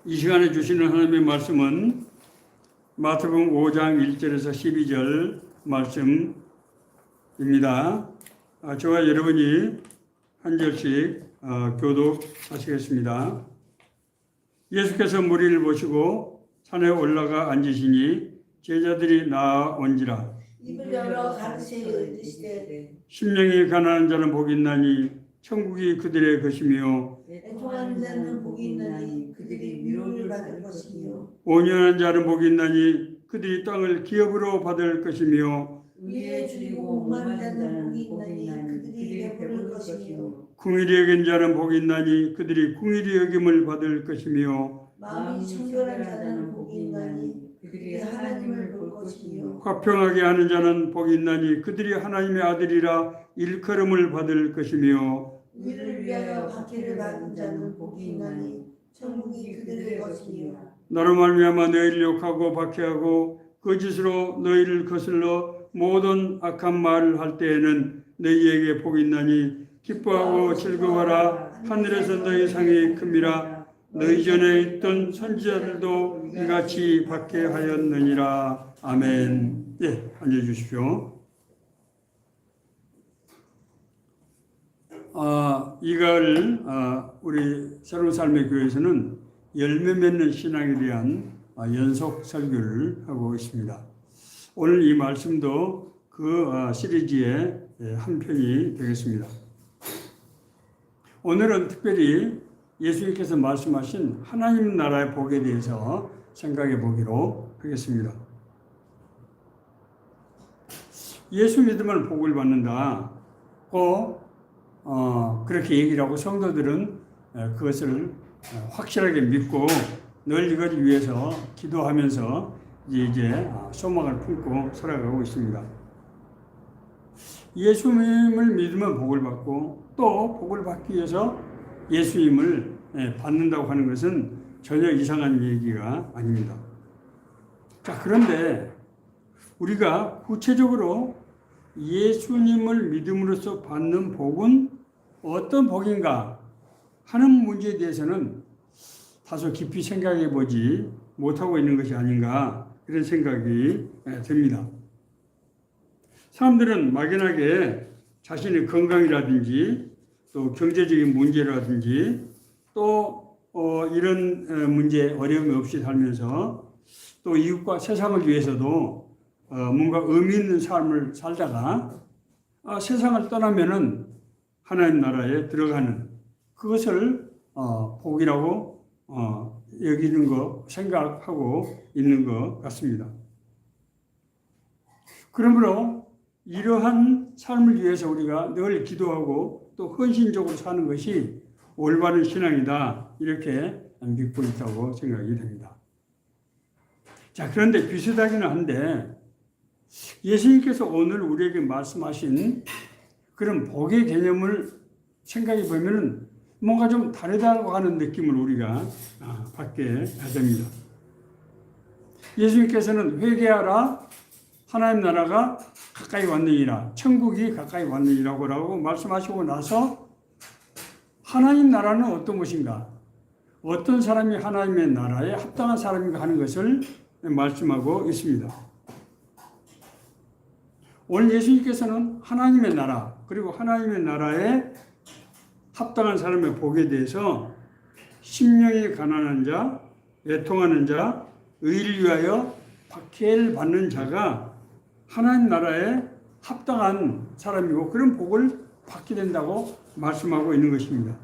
이 시간에 주시는 하나님의 말씀은 마태복음 5장 1절에서 12절 말씀입니다. 저와 여러분이 한 절씩 교독하시겠습니다. 예수께서 무리를 보시고 산에 올라가 앉으시니 제자들이 나아온지라. 입을 열어 가르치시되 이르시되 심령이 가난한 자는 복이 있나니 천국이 그들의 것이며 애통하는 자는 복이 있나니 그들이 위로를 받을 것이며 온유한 자는 복이 있나니 그들이 땅을 기업으로 받을 것이며 위에 줄이고 오만한 자는 복이 있나니 그들이 배부를 것이며 궁일이 여긴 자는 복이 있나니 그들이 궁일이 여김을 받을 것이며 마음이 청결한 자는 복이 있나니 그들이 하나님을 볼 것이며 화평하게 하는 자는 복이 있나니 그들이 하나님의 아들이라 일컬음을 받을 것이며 이를 위하여 박해를 받은 자는 복이 있나니 천국이 그들의 것이며 나로 말미암아 너희를 욕하고 박해하고 거짓으로 너희를 거슬러 모든 악한 말을 할 때에는 너희에게 복이 있나니 기뻐하고 즐거워라. 하늘에서 너희 상이 큼이라. 너희 전에 있던 선지자들도 이같이 박해하였느니라. 아멘. 예, 앉아주십시오. 이가을 우리 새로운 삶의 교회에서는 열매 맺는 신앙에 대한 연속 설교를 하고 있습니다. 오늘 이 말씀도 그 시리즈의 한 편이 되겠습니다. 오늘은 특별히 예수님께서 말씀하신 하나님 나라의 복에 대해서 생각해 보기로 하겠습니다. 예수 믿으면 복을 받는다고 그렇게 얘기를 하고 성도들은 그것을 확실하게 믿고 늘 이걸 위해서 기도하면서 이제 소망을 품고 살아가고 있습니다. 예수님을 믿으면 복을 받고 또 복을 받기 위해서 예수님을 받는다고 하는 것은 전혀 이상한 얘기가 아닙니다. 자, 그런데 우리가 구체적으로 예수님을 믿음으로써 받는 복은 어떤 복인가 하는 문제에 대해서는 다소 깊이 생각해 보지 못하고 있는 것이 아닌가 그런 생각이 듭니다. 사람들은 막연하게 자신의 건강이라든지 또 경제적인 문제라든지 또 이런 문제 어려움이 없이 살면서 또 이웃과 세상을 위해서도 뭔가 의미 있는 삶을 살다가 세상을 떠나면은 하나님 나라에 들어가는 그것을 복이라고 여기는 거 생각하고 있는 것 같습니다. 그러므로 이러한 삶을 위해서 우리가 늘 기도하고 또 헌신적으로 사는 것이 올바른 신앙이다 이렇게 믿고 있다고 생각이 됩니다. 자, 그런데 비슷하기는 한데 예수님께서 오늘 우리에게 말씀하신 그런 복의 개념을 생각해 보면 뭔가 좀 다르다고 하는 느낌을 우리가 받게 됩니다. 예수님께서는 회개하라 하나님 나라가 가까이 왔느니라 천국이 가까이 왔느니라고 말씀하시고 나서 하나님 나라는 어떤 것인가 어떤 사람이 하나님의 나라에 합당한 사람인가 하는 것을 말씀하고 있습니다. 오늘 예수님께서는 하나님의 나라 그리고 하나님의 나라에 합당한 사람의 복에 대해서 심령이 가난한 자, 애통하는 자, 의를 위하여 박해를 받는 자가 하나님 나라에 합당한 사람이고 그런 복을 받게 된다고 말씀하고 있는 것입니다.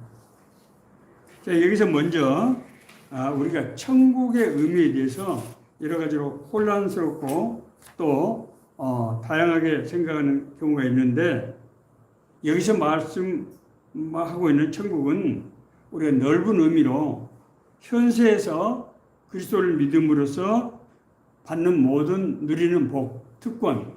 자, 여기서 먼저 우리가 천국의 의미에 대해서 여러 가지로 혼란스럽고 또 다양하게 생각하는 경우가 있는데 여기서 말씀하고 있는 천국은 우리가 넓은 의미로 현세에서 그리스도를 믿음으로써 받는 모든 누리는 복, 특권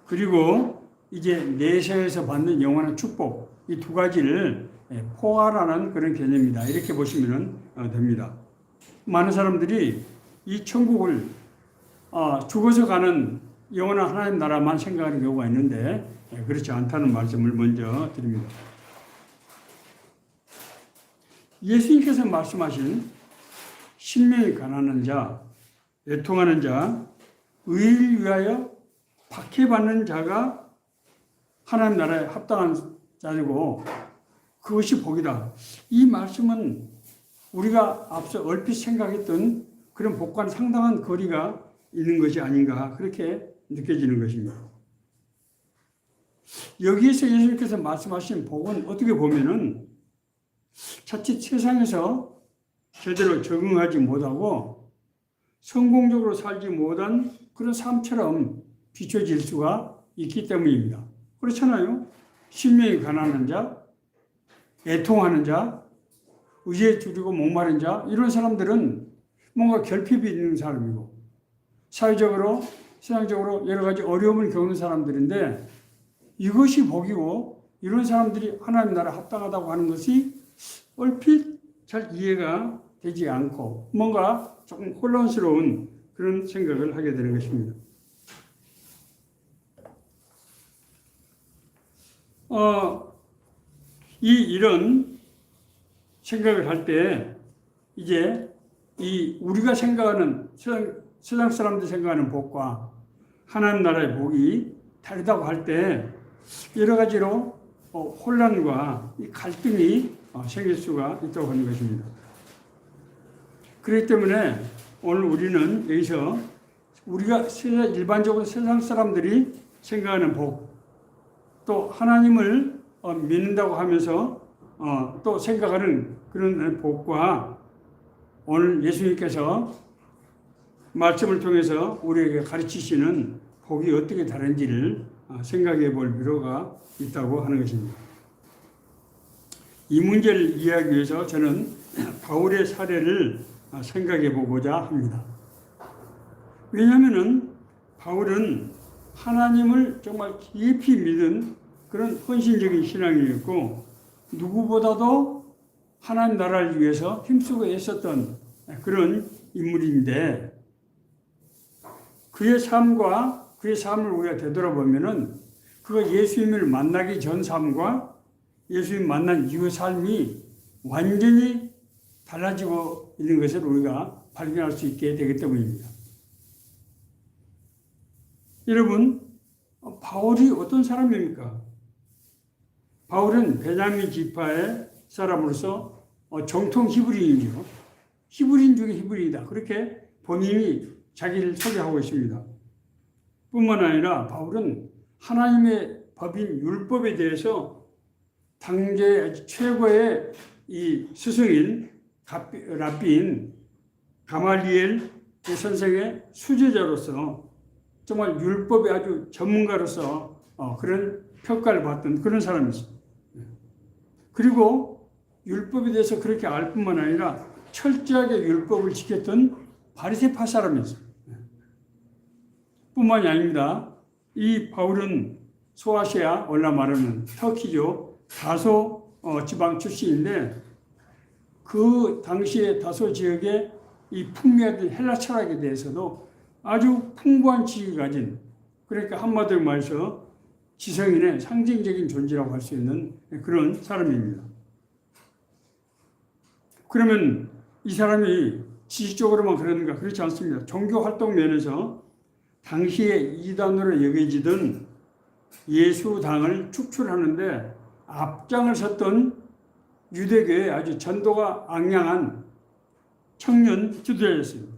그리고 이제 내세에서 받는 영원한 축복 이 두 가지를 포괄하는 그런 개념이다 이렇게 보시면 됩니다. 많은 사람들이 이 천국을 죽어서 가는 영원한 하나님 나라만 생각하는 경우가 있는데 그렇지 않다는 말씀을 먼저 드립니다. 예수님께서 말씀하신 신명이 가난한 자, 애통하는 자, 의를 위하여 박해받는 자가 하나님 나라에 합당한 자이고 그것이 복이다. 이 말씀은 우리가 앞서 얼핏 생각했던 그런 복과는 상당한 거리가 있는 것이 아닌가 그렇게 느껴지는 것입니다. 여기에서 예수님께서 말씀하신 복은 어떻게 보면은 자칫 세상에서 제대로 적응하지 못하고 성공적으로 살지 못한 그런 삶처럼 비춰질 수가 있기 때문입니다. 그렇잖아요. 신명이 가난한 자, 애통하는 자, 의에 줄이고 목마른 자 이런 사람들은 뭔가 결핍이 있는 사람이고 사회적으로 세상적으로 여러 가지 어려움을 겪는 사람들인데 이것이 복이고 이런 사람들이 하나님 나라 합당하다고 하는 것이 얼핏 잘 이해가 되지 않고 뭔가 조금 혼란스러운 그런 생각을 하게 되는 것입니다. 이런 생각을 할 때 이제 이 우리가 생각하는 세상 사람들이 생각하는 복과 하나님 나라의 복이 다르다고 할 때 여러 가지로 혼란과 갈등이 생길 수가 있다고 하는 것입니다. 그렇기 때문에 오늘 우리는 여기서 우리가 일반적으로 세상 사람들이 생각하는 복, 또 하나님을 믿는다고 하면서 또 생각하는 그런 복과 오늘 예수님께서 말씀을 통해서 우리에게 가르치시는 복이 어떻게 다른지를 생각해 볼 필요가 있다고 하는 것입니다. 이 문제를 이해하기 위해서 저는 바울의 사례를 생각해 보고자 합니다. 왜냐하면 바울은 하나님을 정말 깊이 믿은 그런 헌신적인 신앙이었고 누구보다도 하나님 나라를 위해서 힘쓰고 애썼던 그런 인물인데 그의 삶과 그의 삶을 우리가 되돌아보면은 그가 예수님을 만나기 전 삶과 예수님 만난 이후 삶이 완전히 달라지고 있는 것을 우리가 발견할 수 있게 되기 때문입니다. 여러분, 바울이 어떤 사람입니까? 바울은 베냐민 지파의 사람으로서 정통 히브리인이죠. 히브리인 중에 히브리이다. 그렇게 본인이 자기를 소개하고 있습니다. 뿐만 아니라 바울은 하나님의 법인 율법에 대해서 당대 최고의 이 스승인 랍비인 가말리엘 선생의 수제자로서 정말 율법의 아주 전문가로서 그런 평가를 받던 그런 사람이었습니다. 그리고 율법에 대해서 그렇게 알 뿐만 아니라 철저하게 율법을 지켰던 바리새파 사람이었습니다. 뿐만이 아닙니다. 이 바울은 소아시아 원래 말하는 터키죠. 다소 지방 출신인데 그 당시에 다소 지역의 이 풍미하던 헬라 철학에 대해서도 아주 풍부한 지식을 가진 그러니까 한마디로 말해서 지성인의 상징적인 존재라고 할 수 있는 그런 사람입니다. 그러면 이 사람이 지식적으로만 그러는가? 그렇지 않습니다. 종교활동 면에서 당시에 이단으로 여겨지던 예수당을 축출하는데 앞장을 섰던 유대교의 아주 전도가 앙양한 청년 지도자였습니다.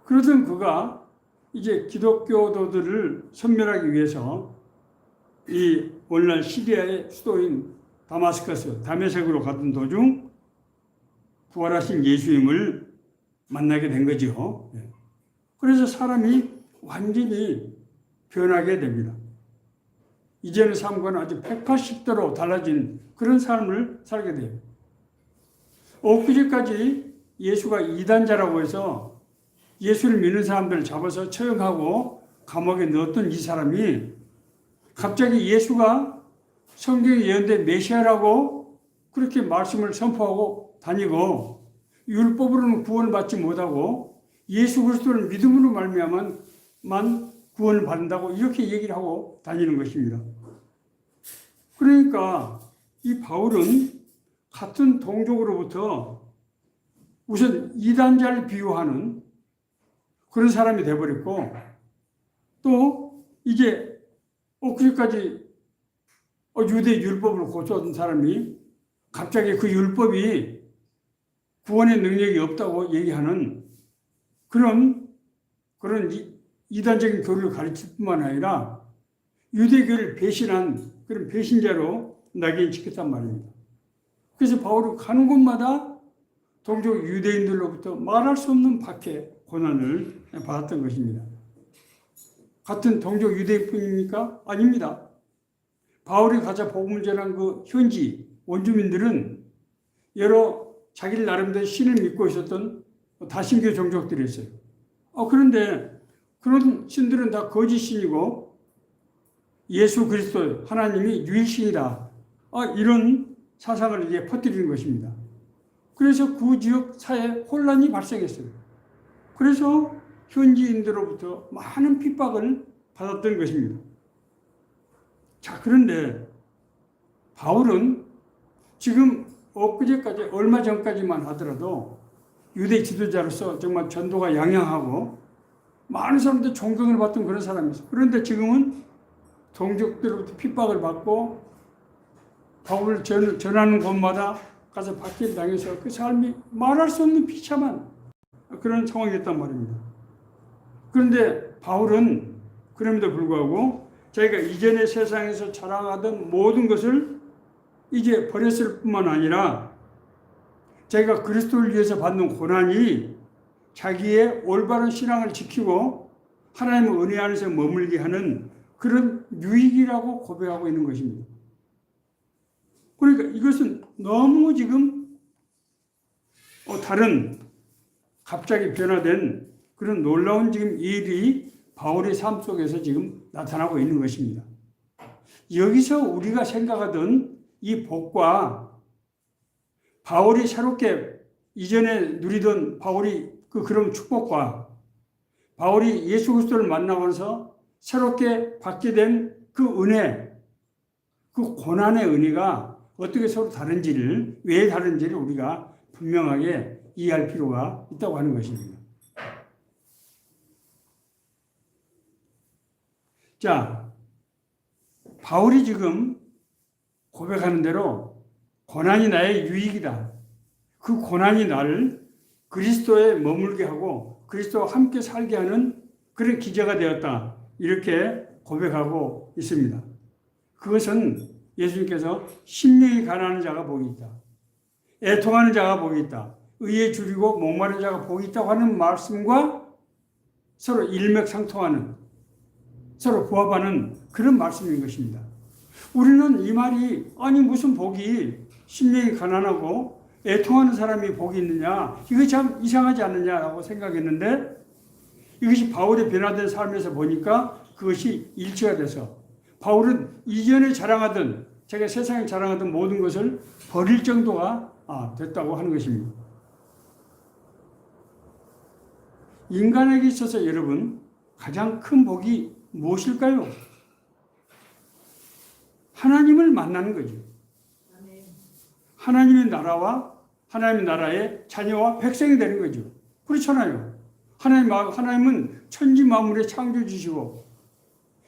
그러던 그가 이제 기독교도들을 섬멸하기 위해서 이 오늘날 시리아의 수도인 다마스커스, 다메섹으로 가던 도중 부활하신 예수님을 만나게 된 거죠. 그래서 사람이 완전히 변하게 됩니다. 이전의 삶과는 아주 180도로 달라진 그런 삶을 살게 돼요. 엊그제까지 예수가 이단자라고 해서 예수를 믿는 사람들을 잡아서 처형하고 감옥에 넣었던 이 사람이 갑자기 예수가 성경에 예언된 메시아라고 그렇게 말씀을 선포하고 다니고 율법으로는 구원을 받지 못하고 예수 그리스도를 믿음으로 말미암아만 구원을 받는다고 이렇게 얘기를 하고 다니는 것입니다. 그러니까 이 바울은 같은 동족으로부터 우선 이단자를 비유하는 그런 사람이 되어버렸고, 또 이제 엊그제까지 유대 율법을 고쳐온 사람이 갑자기 그 율법이 구원의 능력이 없다고 얘기하는 그런 이단적인 교리를 가르칠 뿐만 아니라 유대교를 배신한 그런 배신자로 낙인찍혔단 말입니다. 그래서 바울이 가는 곳마다 동족 유대인들로부터 말할 수 없는 박해, 고난을 받았던 것입니다. 같은 동족 유대인뿐입니까? 아닙니다. 바울이 가자 복음을 전한 그 현지 원주민들은 여러 자기들 나름대로 신을 믿고 있었던 다신교 종족들이었어요. 그런데 그런 신들은 다 거짓 신이고 예수 그리스도 하나님이 유일신이다. 이런 사상을 이제 퍼뜨리는 것입니다. 그래서 그 지역 사회에 혼란이 발생했어요. 그래서 현지인들로부터 많은 핍박을 받았던 것입니다. 자, 그런데 바울은 지금 엊그제까지 얼마 전까지만 하더라도 유대 지도자로서 정말 전도가 양양하고 많은 사람들 존경을 받던 그런 사람이었어요. 그런데 지금은 동족들로부터 핍박을 받고 바울을 전하는 곳마다 가서 박해를 당해서 그 삶이 말할 수 없는 비참한 그런 상황이었단 말입니다. 그런데 바울은 그럼에도 불구하고 자기가 이전에 세상에서 자랑하던 모든 것을 이제 버렸을 뿐만 아니라 자기가 그리스도를 위해서 받는 고난이 자기의 올바른 신앙을 지키고 하나님의 은혜 안에서 머물게 하는 그런 유익이라고 고백하고 있는 것입니다. 그러니까 이것은 너무 지금 다른 갑자기 변화된 그런 놀라운 지금 일이 바울의 삶 속에서 지금 나타나고 있는 것입니다. 여기서 우리가 생각하던 이 복과 바울이 새롭게 이전에 누리던 그런 축복과 바울이 예수 그리스도를 만나면서 새롭게 받게 된 그 은혜, 그 고난의 은혜가 어떻게 서로 다른지를, 왜 다른지를 우리가 분명하게 이해할 필요가 있다고 하는 것입니다. 자, 바울이 지금 고백하는 대로 고난이 나의 유익이다. 그 고난이 나를 그리스도에 머물게 하고 그리스도와 함께 살게 하는 그런 기제가 되었다. 이렇게 고백하고 있습니다. 그것은 예수님께서 심령이 가난한 자가 복이 있다. 애통하는 자가 복이 있다. 의에 줄이고 목마른 자가 복이 있다고 하는 말씀과 서로 일맥상통하는, 서로 부합하는 그런 말씀인 것입니다. 우리는 이 말이 무슨 복이 심령이 가난하고 애통하는 사람이 복이 있느냐, 이거 참 이상하지 않느냐라고 생각했는데 이것이 바울의 변화된 삶에서 보니까 그것이 일치가 돼서 바울은 이전에 자랑하던, 자기가 세상에 자랑하던 모든 것을 버릴 정도가 됐다고 하는 것입니다. 인간에게 있어서 여러분 가장 큰 복이 무엇일까요? 하나님을 만나는 거죠. 하나님의 나라와 하나님의 나라의 자녀와 백성이 되는 거죠. 그렇잖아요. 하나님은 천지 만물의 창조주시고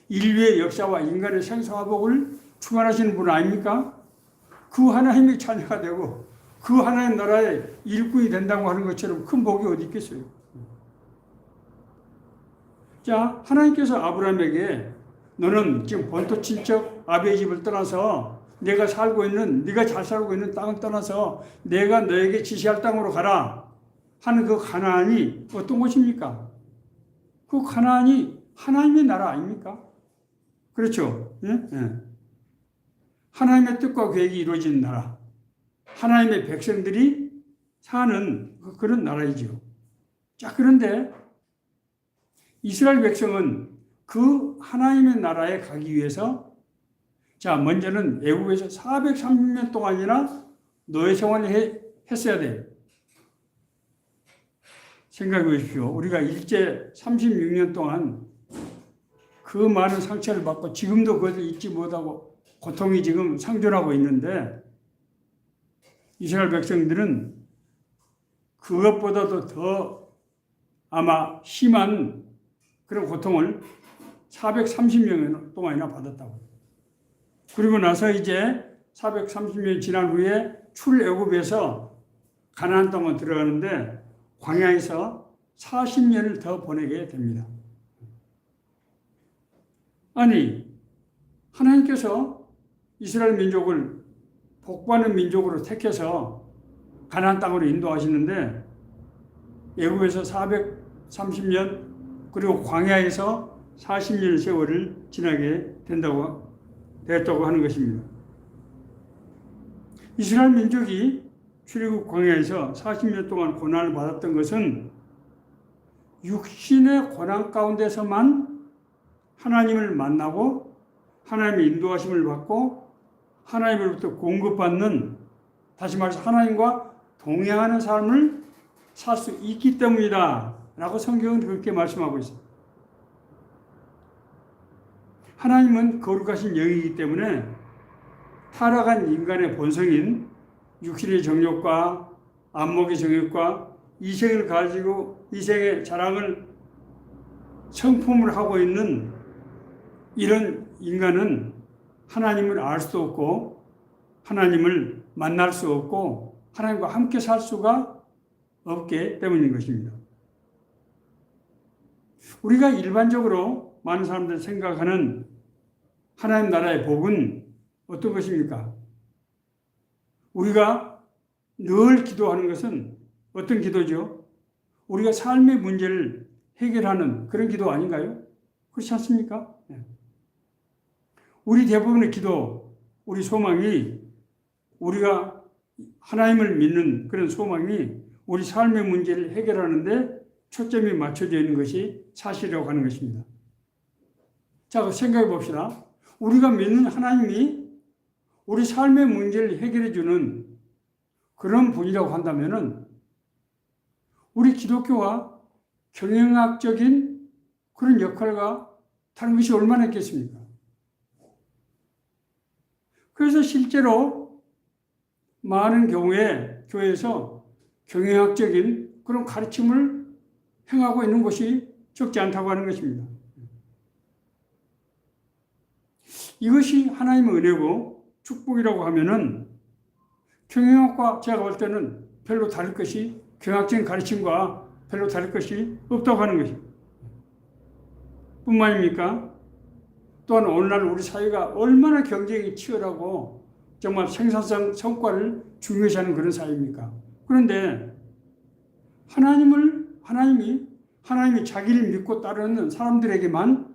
인류의 역사와 인간의 생사화복을 주관하시는 분 아닙니까? 그 하나님의 자녀가 되고 그 하나님 나라의 일꾼이 된다고 하는 것처럼 큰 복이 어디 있겠어요? 자, 하나님께서 아브라함에게 너는 지금 본토 친척 아비의 집을 떠나서 네가 잘 살고 있는 땅을 떠나서 내가 너에게 지시할 땅으로 가라 하는 그 가나안이 어떤 곳입니까? 그 가나안이 하나님의 나라 아닙니까? 그렇죠? 예? 예. 하나님의 뜻과 계획이 이루어진 나라, 하나님의 백성들이 사는 그런 나라이죠. 자, 그런데 이스라엘 백성은 그 하나님의 나라에 가기 위해서 먼저는 애국에서 430년 동안이나 노예 생활을 했어야 돼요. 생각해 보십시오. 우리가 일제 36년 동안 그 많은 상처를 받고 지금도 그것을 잊지 못하고 고통이 지금 상존하고 있는데 이스라엘 백성들은 그것보다도 더 아마 심한 그런 고통을 430년 동안이나 받았다고. 그리고 나서 이제 430년 지난 후에 출애굽에서 가나안 땅으로 들어가는데 광야에서 40년을 더 보내게 됩니다. 아니, 하나님께서 이스라엘 민족을 복받는 민족으로 택해서 가나안 땅으로 인도하시는데 애굽에서 430년 그리고 광야에서 40년 세월을 지나게 되었다고 하는 것입니다. 이스라엘 민족이 출애굽 광야에서 40년 동안 고난을 받았던 것은 육신의 고난 가운데서만 하나님을 만나고 하나님의 인도하심을 받고 하나님으로부터 공급받는, 다시 말해서 하나님과 동행하는 삶을 살 수 있기 때문이다 라고 성경은 그렇게 말씀하고 있습니다. 하나님은 거룩하신 영이기 때문에 타락한 인간의 본성인 육신의 정욕과 안목의 정욕과 이생을 가지고 이생의 자랑을 성품을 하고 있는 이런 인간은 하나님을 알 수 없고 하나님을 만날 수 없고 하나님과 함께 살 수가 없기 때문인 것입니다. 우리가 일반적으로 많은 사람들이 생각하는 하나님 나라의 복은 어떤 것입니까? 우리가 늘 기도하는 것은 어떤 기도죠? 우리가 삶의 문제를 해결하는 그런 기도 아닌가요? 그렇지 않습니까? 우리 대부분의 기도, 우리 소망이 우리가 하나님을 믿는 그런 소망이 우리 삶의 문제를 해결하는데 초점이 맞춰져 있는 것이 사실이라고 하는 것입니다. 자, 생각해 봅시다. 우리가 믿는 하나님이 우리 삶의 문제를 해결해 주는 그런 분이라고 한다면은 우리 기독교와 경영학적인 그런 역할과 다른 것이 얼마나 있겠습니까? 그래서 실제로 많은 경우에 교회에서 경영학적인 그런 가르침을 행하고 있는 것이 적지 않다고 하는 것입니다. 이것이 하나님의 은혜고 축복이라고 하면은 경영학과 제가 볼 때는 별로 다를 것이, 경영학적인 가르침과 별로 다를 것이 없다고 하는 것입니다. 뿐만입니까? 또한 오늘날 우리 사회가 얼마나 경쟁이 치열하고 정말 생산성 성과를 중요시하는 그런 사회입니까? 그런데 하나님이 자기를 믿고 따르는 사람들에게만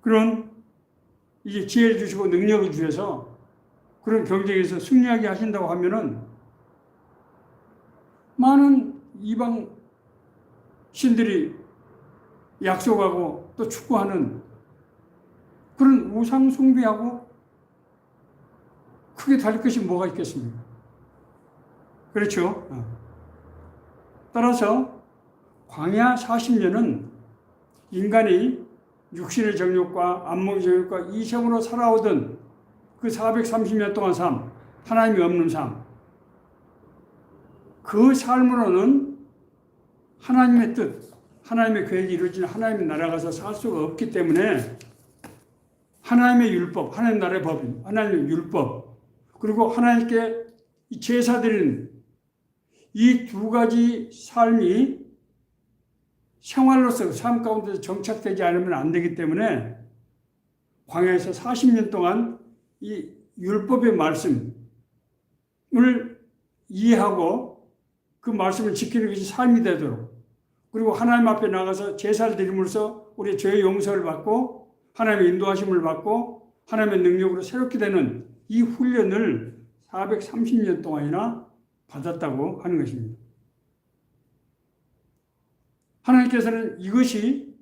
그런 이제 지혜를 주시고 능력을 주셔서 그런 경쟁에서 승리하게 하신다고 하면은 많은 이방 신들이 약속하고 또 축구하는 그런 우상 숭배하고 크게 다를 것이 뭐가 있겠습니까? 그렇죠? 따라서 광야 40년은 인간이 육신의 정욕과 안목의 정욕과 이성으로 살아오던 그 430년 동안 삶, 하나님이 없는 삶, 그 삶으로는 하나님의 뜻, 하나님의 계획이 이루어지는 하나님의 나라 가서 살 수가 없기 때문에 하나님의 율법, 하나님 나라의 법인, 하나님의 율법, 그리고 하나님께 제사 드리는 이 두 가지 삶이 생활로서 삶 가운데서 정착되지 않으면 안 되기 때문에 광야에서 40년 동안 이 율법의 말씀을 이해하고 그 말씀을 지키는 것이 삶이 되도록, 그리고 하나님 앞에 나가서 제사를 드림으로써 우리의 죄의 용서를 받고 하나님의 인도하심을 받고 하나님의 능력으로 새롭게 되는 이 훈련을 430년 동안이나 받았다고 하는 것입니다. 하나님께서는 이것이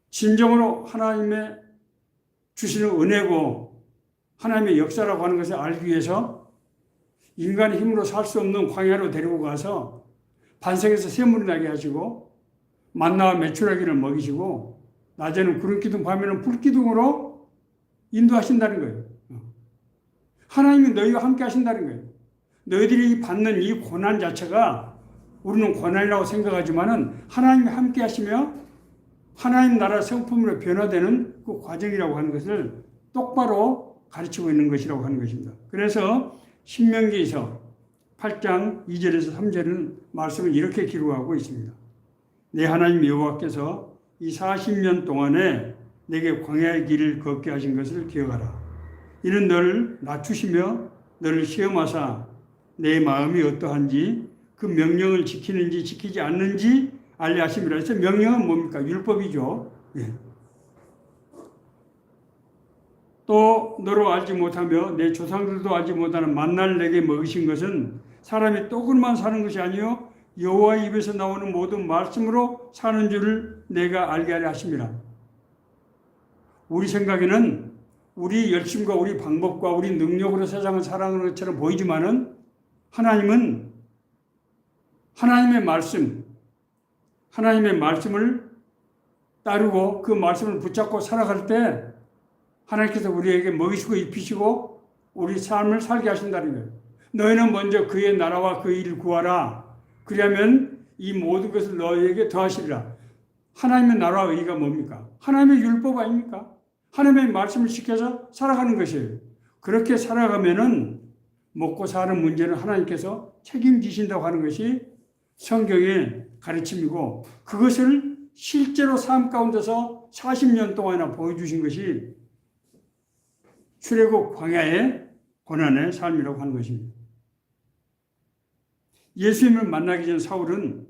진정으로 하나님의 주시는 은혜고 하나님의 역사라고 하는 것을 알기 위해서 인간의 힘으로 살 수 없는 광야로 데리고 가서 반석에서 샘물이 나게 하시고 만나와 메추라기를 먹이시고 낮에는 구름 기둥, 밤에는 불 기둥으로 인도하신다는 거예요. 하나님이 너희와 함께 하신다는 거예요. 너희들이 받는 이 고난 자체가 우리는 고난이라고 생각하지만은 하나님이 함께 하시며 하나님 나라 성품으로 변화되는 그 과정이라고 하는 것을 똑바로 가르치고 있는 것이라고 하는 것입니다. 그래서 신명기에서 8장 2절에서 3절은 말씀을 이렇게 기록하고 있습니다. 내 하나님 여호와께서 이 40년 동안에 내게 광야의 길을 걷게 하신 것을 기억하라. 이는 너를 낮추시며 너를 시험하사 내 마음이 어떠한지 그 명령을 지키는지 지키지 않는지 알려 하심이라. 해서 명령은 뭡니까? 율법이죠. 예. 또 너로 알지 못하며 내 조상들도 알지 못하는 만나를 내게 먹이신 것은 사람이 떡으로만 사는 것이 아니요 여호와의 입에서 나오는 모든 말씀으로 사는 줄을 내가 알게 하려 하심이라. 우리 생각에는 우리 열심과 우리 방법과 우리 능력으로 세상을 살아가는 것처럼 보이지만은 하나님은 하나님의 말씀을 따르고 그 말씀을 붙잡고 살아갈 때 하나님께서 우리에게 먹이시고 입히시고 우리 삶을 살게 하신다는 거예요. 너희는 먼저 그의 나라와 그 일을 구하라. 그러면 이 모든 것을 너희에게 더하시리라. 하나님의 나라와 의가 뭡니까? 하나님의 율법 아닙니까? 하나님의 말씀을 지켜서 살아가는 것이에요. 그렇게 살아가면은 먹고 사는 문제는 하나님께서 책임지신다고 하는 것이 성경의 가르침이고 그것을 실제로 삶 가운데서 40년 동안이나 보여주신 것이 출애굽 광야의 고난의 삶이라고 하는 것입니다. 예수님을 만나기 전 사울은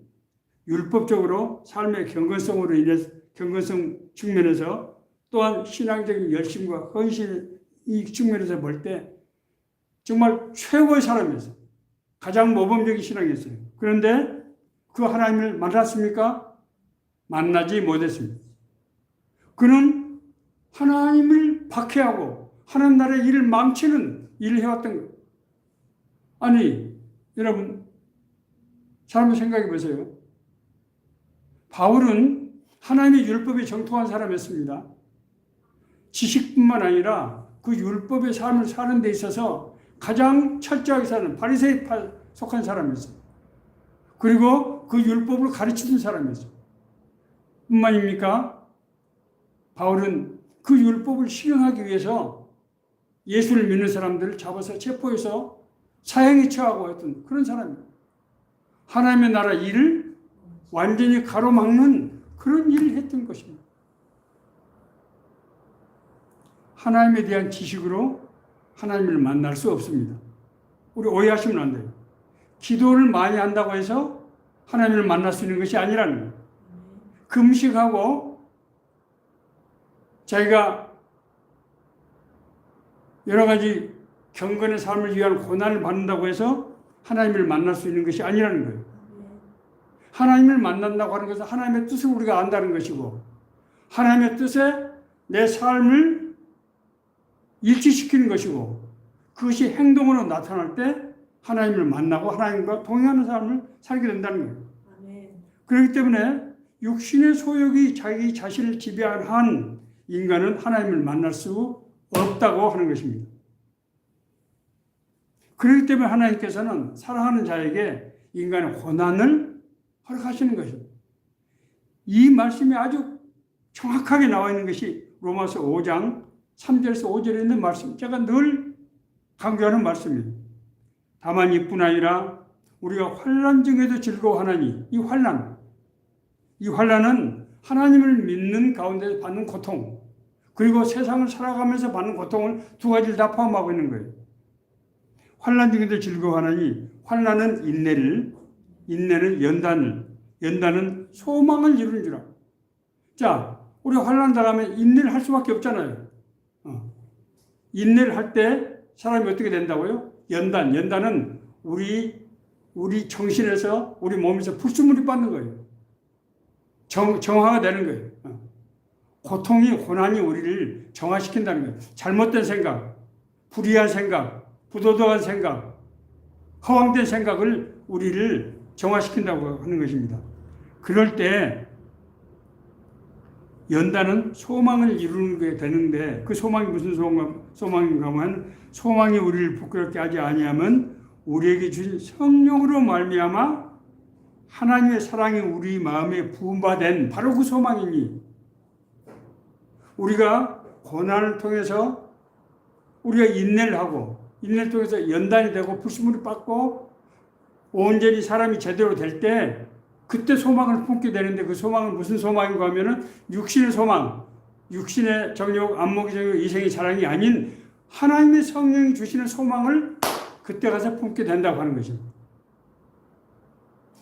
율법적으로 삶의 경건성 측면에서 또한 신앙적인 열심과 헌신 이 측면에서 볼 때 정말 최고의 사람이었어요. 가장 모범적인 신앙이었어요. 그런데 그 하나님을 만났습니까? 만나지 못했습니다. 그는 하나님을 박해하고 하나님 나라의 일을 망치는 일을 해왔던 거예요. 아니 여러분 잘 한번 생각해 보세요. 바울은 하나님의 율법에 정통한 사람이었습니다. 지식뿐만 아니라 그 율법의 삶을 사는 데 있어서 가장 철저하게 사는 바리새에 속한 사람이었어요. 그리고 그 율법을 가르치는 사람이었어요. 뿐만입니까? 바울은 그 율법을 실행하기 위해서 예수를 믿는 사람들을 잡아서 체포해서 사형에 처하고 했던 그런 사람이에요. 하나님의 나라 일을 완전히 가로막는 그런 일을 했던 것입니다. 하나님에 대한 지식으로 하나님을 만날 수 없습니다. 우리 오해하시면 안 돼요. 기도를 많이 한다고 해서 하나님을 만날 수 있는 것이 아니라는 거예요. 금식하고 자기가 여러 가지 경건의 삶을 위한 고난을 받는다고 해서 하나님을 만날 수 있는 것이 아니라는 거예요. 하나님을 만난다고 하는 것은 하나님의 뜻을 우리가 안다는 것이고 하나님의 뜻에 내 삶을 일치시키는 것이고 그것이 행동으로 나타날 때 하나님을 만나고 하나님과 동행하는 삶을 살게 된다는 거예요. 그렇기 때문에 육신의 소욕이 자기 자신을 지배한 인간은 하나님을 만날 수 없다고 하는 것입니다. 그렇기 때문에 하나님께서는 사랑하는 자에게 인간의 고난을 허락하시는 것입니다. 이 말씀이 아주 정확하게 나와 있는 것이 로마서 5장 3절에서 5절에 있는 말씀. 제가 늘 강조하는 말씀입니다. 다만 이뿐 아니라 우리가 환난 중에도 즐거워하나니 이 환난은 하나님을 믿는 가운데 받는 고통 그리고 세상을 살아가면서 받는 고통을 두 가지를 다 포함하고 있는 거예요. 환난 중에도 즐거워하나니 환난은 인내는 연단은 소망을 이루는 줄 알아. 자, 우리가 환난 당하면 인내를 할 수밖에 없잖아요. 인내를 할 때 사람이 어떻게 된다고요? 연단은 우리 정신에서 우리 몸에서 불순물이 빠는 거예요. 정화가 되는 거예요. 고난이 우리를 정화시킨다는 거예요. 잘못된 생각, 불의한 생각, 부도덕한 생각, 허황된 생각을 우리를 정화시킨다고 하는 것입니다. 그럴 때 연단은 소망을 이루는 게 되는데 그 소망이 무슨 소망인가 하면 소망이 우리를 부끄럽게 하지 아니하면 우리에게 주신 성령으로 말미암아 하나님의 사랑이 우리 마음에 부음받은 바로 그 소망이니, 우리가 고난을 통해서 우리가 인내를 하고, 인내를 통해서 연단이 되고 불순물을 받고 온전히 사람이 제대로 될 때 그때 소망을 품게 되는데, 그 소망은 무슨 소망인가 하면은 육신의 소망, 육신의 정욕, 안목의 정욕, 이생의 자랑이 아닌 하나님의 성령이 주시는 소망을 그때 가서 품게 된다고 하는 것입니다.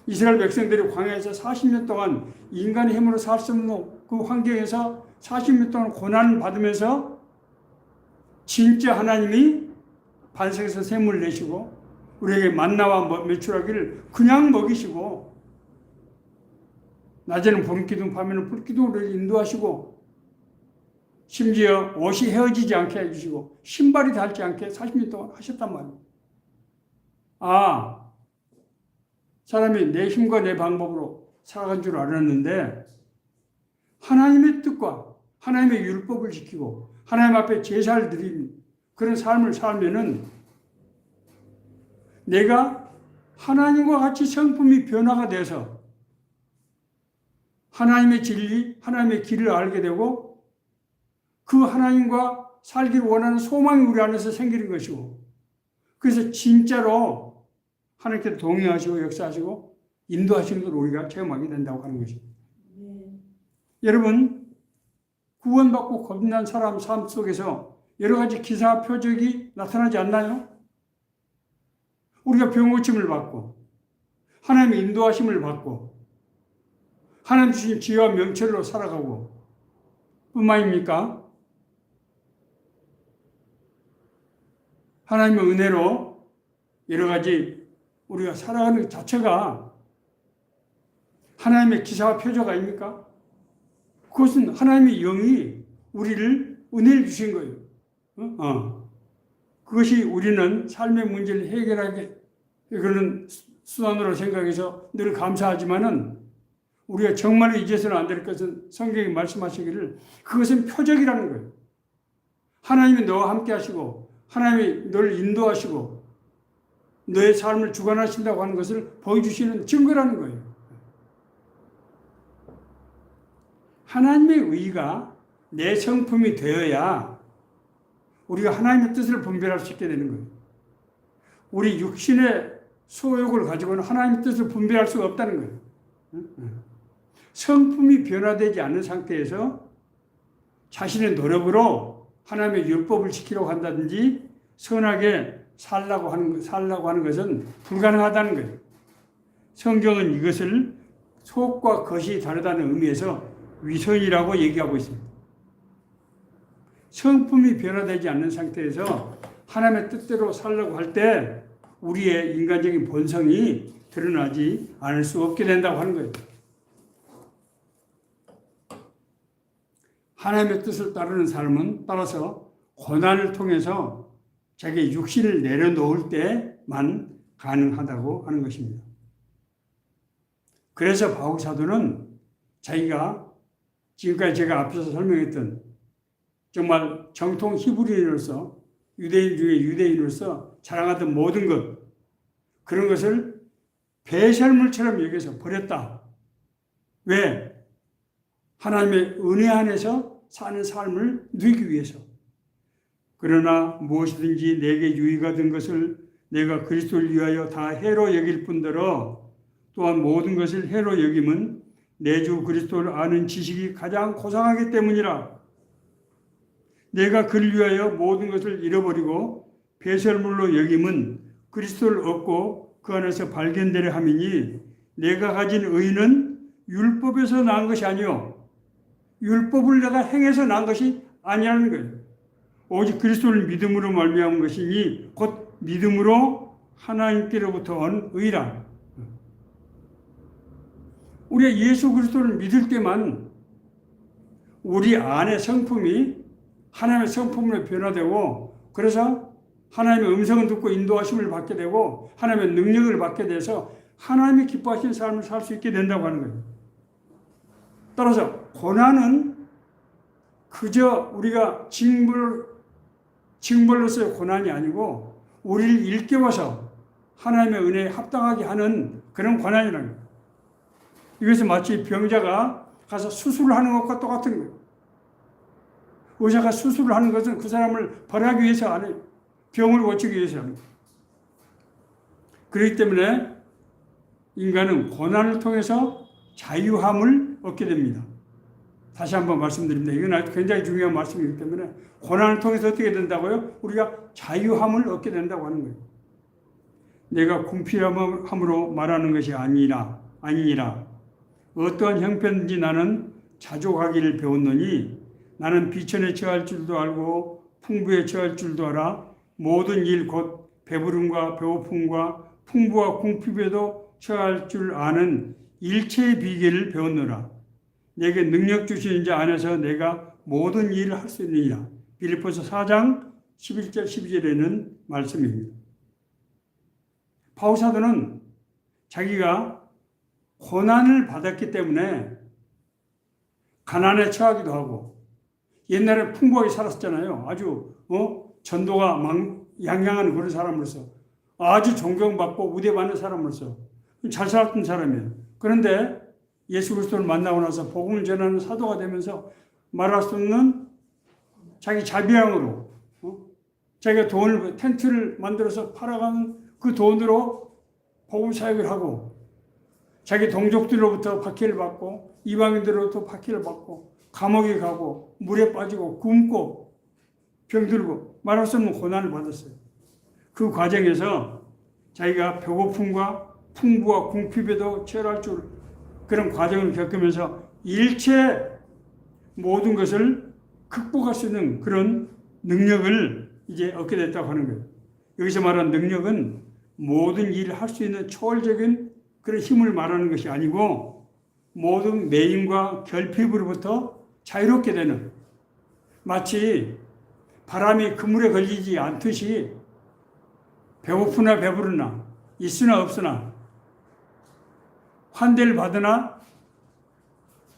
이스라엘 백성들이 광야에서 40년 동안 인간의 힘으로 살 수 없는 그 환경에서 40년 동안 고난을 받으면서 진짜 하나님이 반석에서 샘을 내시고 우리에게 만나와 메추라기를 그냥 먹이시고, 낮에는 보름기둥 밤에는 불기둥으로 인도하시고, 심지어 옷이 헤어지지 않게 해주시고 신발이 닳지 않게 40년 동안 하셨단 말이에요. 아, 사람이 내 힘과 내 방법으로 살아간 줄 알았는데 하나님의 뜻과 하나님의 율법을 지키고 하나님 앞에 제사를 드리는 그런 삶을 살면은 내가 하나님과 같이 성품이 변화가 돼서 하나님의 진리, 하나님의 길을 알게 되고 그 하나님과 살기를 원하는 소망이 우리 안에서 생기는 것이고, 그래서 진짜로 하나님께서 동의하시고 역사하시고 인도하시는 걸 우리가 체험하게 된다고 하는 것입니다. 여러분, 구원받고 거듭난 사람 삶 속에서 여러 가지 기사 표적이 나타나지 않나요? 우리가 병고침을 받고 하나님의 인도하심을 받고 하나님 주신 지혜와 명철로 살아가고 뿐만입니까? 하나님의 은혜로 여러 가지 우리가 살아가는 것 자체가 하나님의 기사와 표적 아닙니까? 그것은 하나님의 영이 우리를 은혜를 주신 거예요. 그것이 우리는 삶의 문제를 해결하게 그런 수단으로 생각해서 늘 감사하지만은 우리가 정말로 잊어서는 안 될 것은 성경이 말씀하시기를 그것은 표적이라는 거예요. 하나님이 너와 함께 하시고 하나님이 너를 인도하시고 너의 삶을 주관하신다고 하는 것을 보여주시는 증거라는 거예요. 하나님의 의가 내 성품이 되어야 우리가 하나님의 뜻을 분별할 수 있게 되는 거예요. 우리 육신의 소욕을 가지고는 하나님의 뜻을 분별할 수가 없다는 거예요. 성품이 변화되지 않는 상태에서 자신의 노력으로 하나님의 율법을 지키려고 한다든지 선하게 살라고 하는 것은 불가능하다는 거예요. 성경은 이것을 속과 겉이 다르다는 의미에서 위선이라고 얘기하고 있습니다. 성품이 변화되지 않는 상태에서 하나님의 뜻대로 살려고 할 때 우리의 인간적인 본성이 드러나지 않을 수 없게 된다고 하는 거예요. 하나님의 뜻을 따르는 삶은 따라서 고난을 통해서 자기의 육신을 내려놓을 때만 가능하다고 하는 것입니다. 그래서 바울 사도는 자기가 지금까지 제가 앞에서 설명했던 정말 정통 히브리인으로서 유대인 중에 유대인으로서 자랑하던 모든 것, 그런 것을 배설물처럼 여기서 버렸다. 왜? 하나님의 은혜 안에서 사는 삶을 누리기 위해서. 그러나 무엇이든지 내게 유익이 된 것을 내가 그리스도를 위하여 다 해로 여길 뿐더러 또한 모든 것을 해로 여김은 내 주 그리스도를 아는 지식이 가장 고상하기 때문이라. 내가 그를 위하여 모든 것을 잃어버리고 배설물로 여김은 그리스도를 얻고 그 안에서 발견되려 함이니 내가 가진 의는 율법에서 난 것이 아니요 율법을 내가 행해서 난 것이 아니라는 거예요. 오직 그리스도를 믿음으로 말미암은 것이니 곧 믿음으로 하나님께로부터 온 의라. 우리가 예수 그리스도를 믿을 때만 우리 안의 성품이 하나님의 성품으로 변화되고, 그래서 하나님의 음성을 듣고 인도하심을 받게 되고 하나님의 능력을 받게 돼서 하나님이 기뻐하시는 삶을 살 수 있게 된다고 하는 거예요. 따라서 고난은 그저 우리가 징벌로서의 고난이 아니고 우리를 일깨워서 하나님의 은혜에 합당하게 하는 그런 권한이라는 거예요. 이것은 마치 병자가 가서 수술을 하는 것과 똑같은 거예요. 의사가 수술을 하는 것은 그 사람을 벌하기 위해서 안 해요. 병을 고치기 위해서 하는 거예요. 그렇기 때문에 인간은 고난을 통해서 자유함을 얻게 됩니다. 다시 한번 말씀드립니다. 이건 굉장히 중요한 말씀이기 때문에 고난을 통해서 어떻게 된다고요? 우리가 자유함을 얻게 된다고 하는 거예요. 내가 궁핍함으로 말하는 것이 아니니라. 어떠한 형편인지 나는 자족하기를 배웠노니 나는 비천에 처할 줄도 알고 풍부에 처할 줄도 알아. 모든 일 곧 배부름과 배고픔과 풍부와 궁핍에도 처할 줄 아는 일체의 비결을 배웠노라. 내게 능력 주시는 자 안에서 내가 모든 일을 할 수 있느니라. 빌립보서 4장 11절 12절에는 말씀입니다. 바울 사도는 자기가 고난을 받았기 때문에 가난에 처하기도 하고 옛날에 풍부하게 살았잖아요. 아주 전도가 양양하는 그런 사람으로서 아주 존경받고 우대받는 사람으로서 잘 살았던 사람이에요. 그런데 예수 그리스도를 만나고 나서 복음을 전하는 사도가 되면서 말할 수 없는 자기 자비함으로 자기가 텐트를 만들어서 팔아가는 그 돈으로 복음 사역을 하고 자기 동족들로부터 박해를 받고 이방인들로부터 박해를 받고 감옥에 가고 물에 빠지고 굶고 병들고 말할 수 없는 고난을 받았어요. 그 과정에서 자기가 배고픔과 풍부와 궁핍에도 처할 줄 그런 과정을 겪으면서 일체 모든 것을 극복할 수 있는 그런 능력을 이제 얻게 됐다고 하는 거예요. 여기서 말하는 능력은 모든 일을 할 수 있는 초월적인 그런 힘을 말하는 것이 아니고 모든 매임과 결핍으로부터 자유롭게 되는 마치 바람이 그물에 걸리지 않듯이 배고프나 배부르나 있으나 없으나 환대를 받으나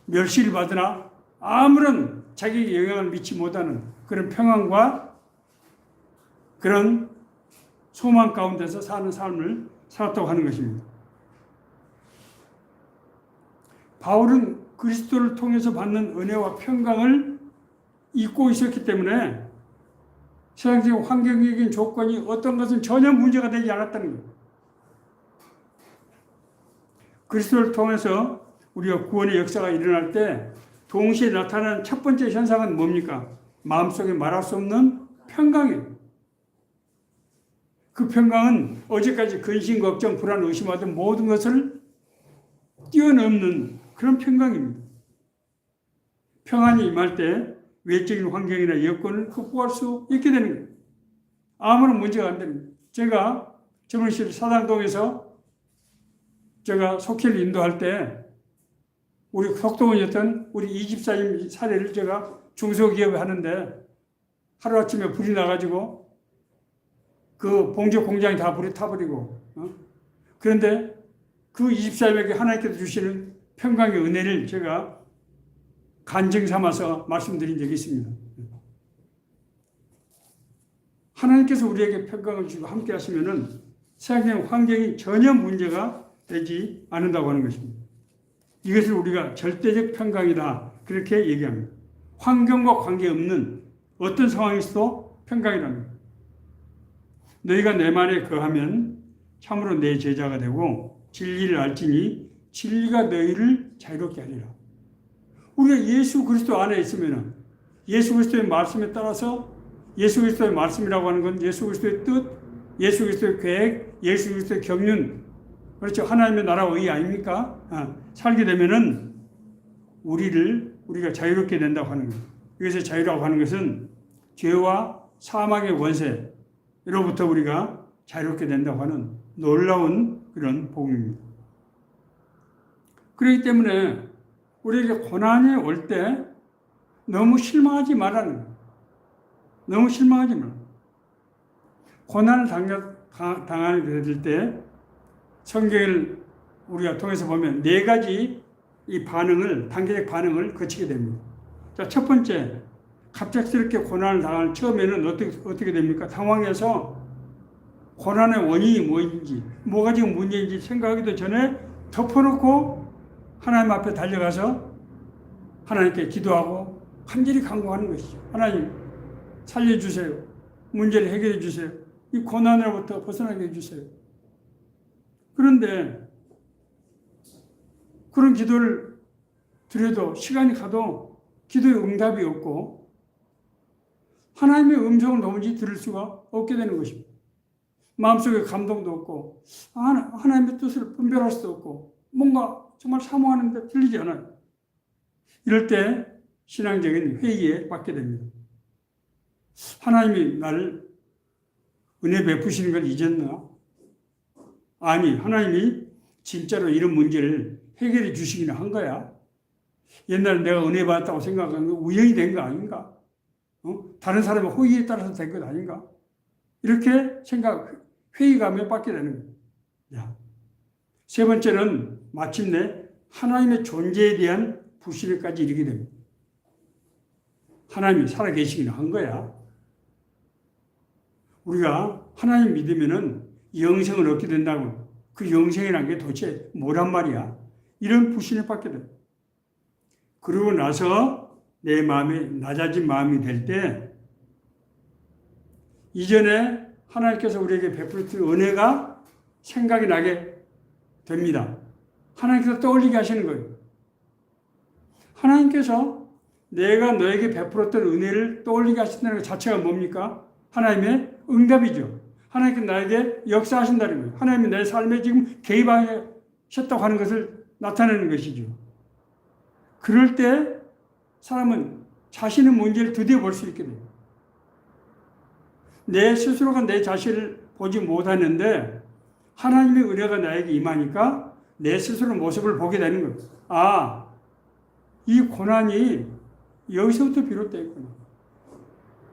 멸시를 받으나 아무런 자기에게 영향을 미치지 못하는 그런 평안과 그런 소망 가운데서 사는 삶을 살았다고 하는 것입니다. 바울은 그리스도를 통해서 받는 은혜와 평강을 잊고 있었기 때문에 세상적인 환경적인 조건이 어떤 것은 전혀 문제가 되지 않았다는 거예요. 그리스도를 통해서 우리가 구원의 역사가 일어날 때 동시에 나타나는 첫 번째 현상은 뭡니까? 마음속에 말할 수 없는 평강이에요. 그 평강은 어제까지 근심, 걱정, 불안, 의심하던 모든 것을 뛰어넘는 그런 평강입니다. 평안이 임할 때 외적인 환경이나 여건을 극복할 수 있게 되는 거예요. 아무런 문제가 안 되는 거예요. 제가 저번에 사당동에서 제가 속회를 인도할 때 우리 속동원이었던 우리 이집사님 사례를 제가 중소기업에 하는데 하루아침에 불이 나가지고 그 봉제 공장이 다 불이 타버리고 그런데 그 이집사님에게 하나님께서 주시는 평강의 은혜를 제가 간증 삼아서 말씀드린 적이 있습니다. 하나님께서 우리에게 평강을 주고 함께 하시면은 세상의 환경이 전혀 문제가 되지 않는다고 하는 것입니다. 이것을 우리가 절대적 평강이다 그렇게 얘기합니다. 환경과 관계없는 어떤 상황에서도 평강이라는 거예요. 너희가 내 말에 거하면 참으로 내 제자가 되고 진리를 알지니 진리가 너희를 자유롭게 하리라. 우리가 예수 그리스도 안에 있으면 예수 그리스도의 말씀에 따라서 예수 그리스도의 말씀이라고 하는 건 예수 그리스도의 뜻, 예수 그리스도의 계획, 예수 그리스도의 경륜, 그렇죠. 하나님의 나라와 의 아닙니까? 살게 되면은 우리가 자유롭게 된다고 하는 거예요. 여기서 자유라고 하는 것은 죄와 사망의 원세로부터 우리가 자유롭게 된다고 하는 놀라운 그런 복음입니다. 그렇기 때문에 우리에게 고난이 올 때 너무 실망하지 말라는 거예요. 너무 실망하지 말라. 고난을 당하게 될 때 성경을 우리가 통해서 보면 네 가지 이 단계적 반응을 거치게 됩니다. 자, 첫 번째, 갑작스럽게 고난을 당할 처음에는 어떻게 됩니까? 당황해서 고난의 원인이 뭐인지, 뭐가 지금 문제인지 생각하기도 전에 덮어놓고 하나님 앞에 달려가서 하나님께 기도하고 간절히 간구하는 것이죠. 하나님, 살려주세요. 문제를 해결해 주세요. 이 고난으로부터 벗어나게 해주세요. 그런데 그런 기도를 드려도 시간이 가도 기도의 응답이 없고 하나님의 음성을 도무지 들을 수가 없게 되는 것입니다. 마음속에 감동도 없고 하나님의 뜻을 분별할 수도 없고 뭔가 정말 사모하는데 들리지 않아요. 이럴 때 신앙적인 회의에 받게 됩니다. 하나님이 나를 은혜 베푸시는 걸 잊었나? 아니, 하나님이 진짜로 이런 문제를 해결해 주시기는 한 거야. 옛날에 내가 은혜 받았다고 생각하는 거 우연이 된 거 아닌가? 다른 사람의 호의에 따라서 된 것 아닌가? 이렇게 회의감에 받게 되는 거야. 세 번째는 마침내 하나님의 존재에 대한 불신에까지 이르게 됩니다. 하나님이 살아계시기는 한 거야. 우리가 하나님 믿으면은 영생을 얻게 된다고. 그 영생이라는 게 도대체 뭐란 말이야? 이런 불신을 받게 됩니다. 그러고 나서 내 마음이 낮아진 마음이 될 때 이전에 하나님께서 우리에게 베풀었던 은혜가 생각이 나게 됩니다. 하나님께서 떠올리게 하시는 거예요. 하나님께서 내가 너에게 베풀었던 은혜를 떠올리게 하신다는 것 자체가 뭡니까? 하나님의 응답이죠. 하나님께서 나에게 역사하신다는 거예요. 하나님이 내 삶에 지금 개입하셨다고 하는 것을 나타내는 것이죠. 그럴 때 사람은 자신의 문제를 드디어 볼 수 있게 돼요. 내 스스로가 내 자신을 보지 못하는데 하나님의 은혜가 나에게 임하니까 내 스스로 모습을 보게 되는 거예요. 아, 이 고난이 여기서부터 비롯되었구나.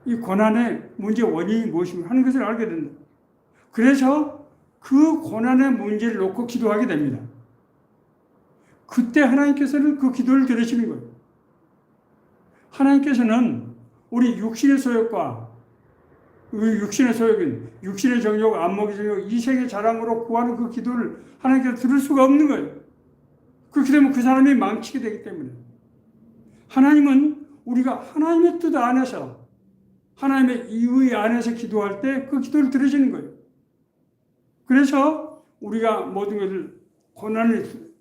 이 고난의 문제 원인이 무엇인가 하는 것을 알게 된다. 그래서 그 고난의 문제를 놓고 기도하게 됩니다. 그때 하나님께서는 그 기도를 들으시는 거예요. 하나님께서는 우리 육신의 소욕과 육신의 소욕인 육신의 정욕, 안목의 정욕, 이생의 자랑으로 구하는 그 기도를 하나님께서 들을 수가 없는 거예요. 그렇게 되면 그 사람이 망치게 되기 때문에 하나님은 우리가 하나님의 뜻 안에서 하나님의 이의 안에서 기도할 때 그 기도를 들으시는 거예요. 그래서 우리가 모든 것을 고난을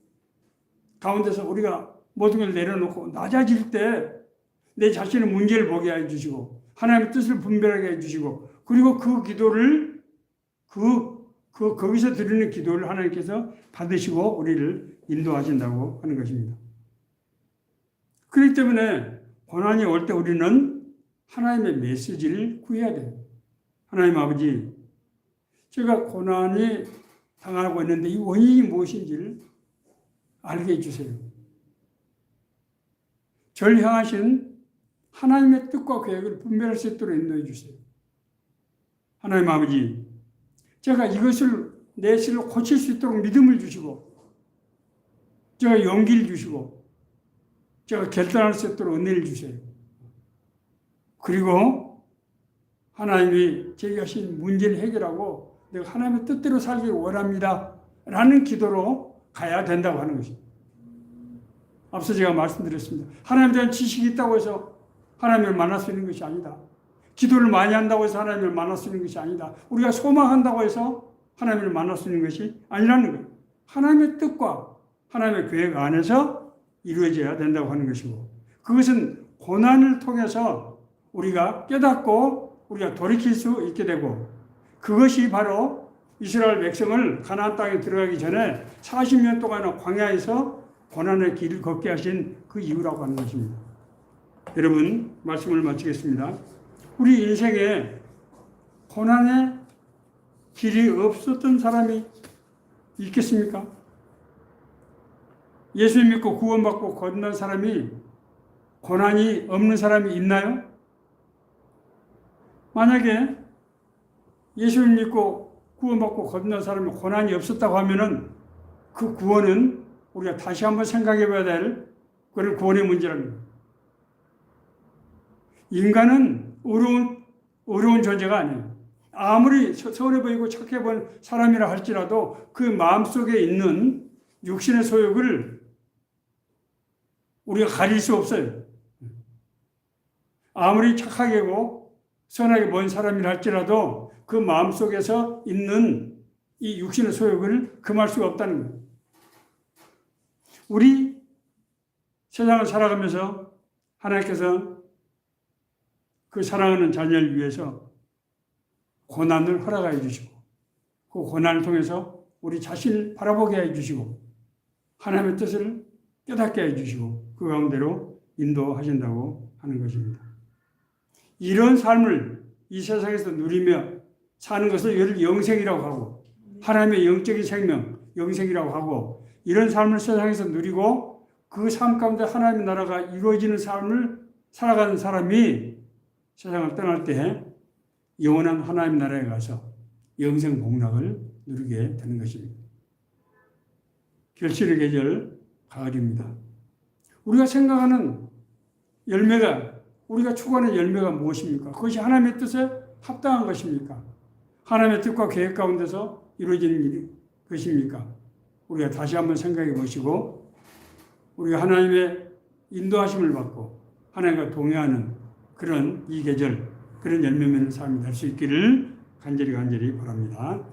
가운데서 우리가 모든 걸 내려놓고 낮아질 때 내 자신의 문제를 보게 해주시고 하나님의 뜻을 분별하게 해주시고 그리고 그 기도를 거기서 드리는 기도를 하나님께서 받으시고 우리를 인도하신다고 하는 것입니다. 그렇기 때문에 고난이 올 때 우리는 하나님의 메시지를 구해야 돼요. 하나님 아버지, 제가 고난이 당하고 있는데 이 원인이 무엇인지를 알게 해주세요. 저를 향하신 하나님의 뜻과 계획을 분별할 수 있도록 인도해 주세요. 하나님 아버지, 제가 이것을 내 실로 고칠 수 있도록 믿음을 주시고 제가 용기를 주시고 제가 결단할 수 있도록 은혜를 주세요. 그리고 하나님이 제게 하신 문제를 해결하고 내가 하나님의 뜻대로 살기를 원합니다 라는 기도로 가야 된다고 하는 것입니다. 앞서 제가 말씀드렸습니다. 하나님에 대한 지식이 있다고 해서 하나님을 만날 수 있는 것이 아니다. 기도를 많이 한다고 해서 하나님을 만날 수 있는 것이 아니다. 우리가 소망한다고 해서 하나님을 만날 수 있는 것이 아니라는 거예요. 하나님의 뜻과 하나님의 계획 안에서 이루어져야 된다고 하는 것이고 그것은 고난을 통해서 우리가 깨닫고 우리가 돌이킬 수 있게 되고 그것이 바로 이스라엘 백성을 가나안 땅에 들어가기 전에 40년 동안 광야에서 고난의 길을 걷게 하신 그 이유라고 하는 것입니다. 여러분, 말씀을 마치겠습니다. 우리 인생에 고난의 길이 없었던 사람이 있겠습니까? 예수 믿고 구원받고 건넌 사람이 고난이 없는 사람이 있나요? 만약에 예수를 믿고 구원받고 건넌 사람이 고난이 없었다고 하면은 그 구원은 우리가 다시 한번 생각해 봐야 될 그런 구원의 문제랍니다. 인간은 어려운 존재가 아니에요. 아무리 선해 보이고 착해 보이는 사람이라 할지라도 그 마음속에 있는 육신의 소욕을 우리가 가릴 수 없어요. 아무리 착하게고 선하게 보인 사람이라 할지라도 그 마음속에서 있는 이 육신의 소욕을 금할 수가 없다는 거예요. 우리 세상을 살아가면서 하나님께서 그 사랑하는 자녀를 위해서 고난을 허락해 주시고 그 고난을 통해서 우리 자신을 바라보게 해 주시고 하나님의 뜻을 깨닫게 해 주시고 그 가운데로 인도하신다고 하는 것입니다. 이런 삶을 이 세상에서 누리며 사는 것을 예를 영생이라고 하고 하나님의 영적인 생명, 영생이라고 하고 이런 삶을 세상에서 누리고 그 삶 가운데 하나님의 나라가 이루어지는 삶을 살아가는 사람이 세상을 떠날 때 영원한 하나님 나라에 가서 영생 복락을 누리게 되는 것입니다. 결실의 계절 가을입니다. 우리가 생각하는 열매가 우리가 추구하는 열매가 무엇입니까? 그것이 하나님의 뜻에 합당한 것입니까? 하나님의 뜻과 계획 가운데서 이루어지는 것입니까? 우리가 다시 한번 생각해 보시고 우리가 하나님의 인도하심을 받고 하나님과 동행하는 그런 이 계절 그런 열매 맺는 삶이 될 수 있기를 간절히 바랍니다.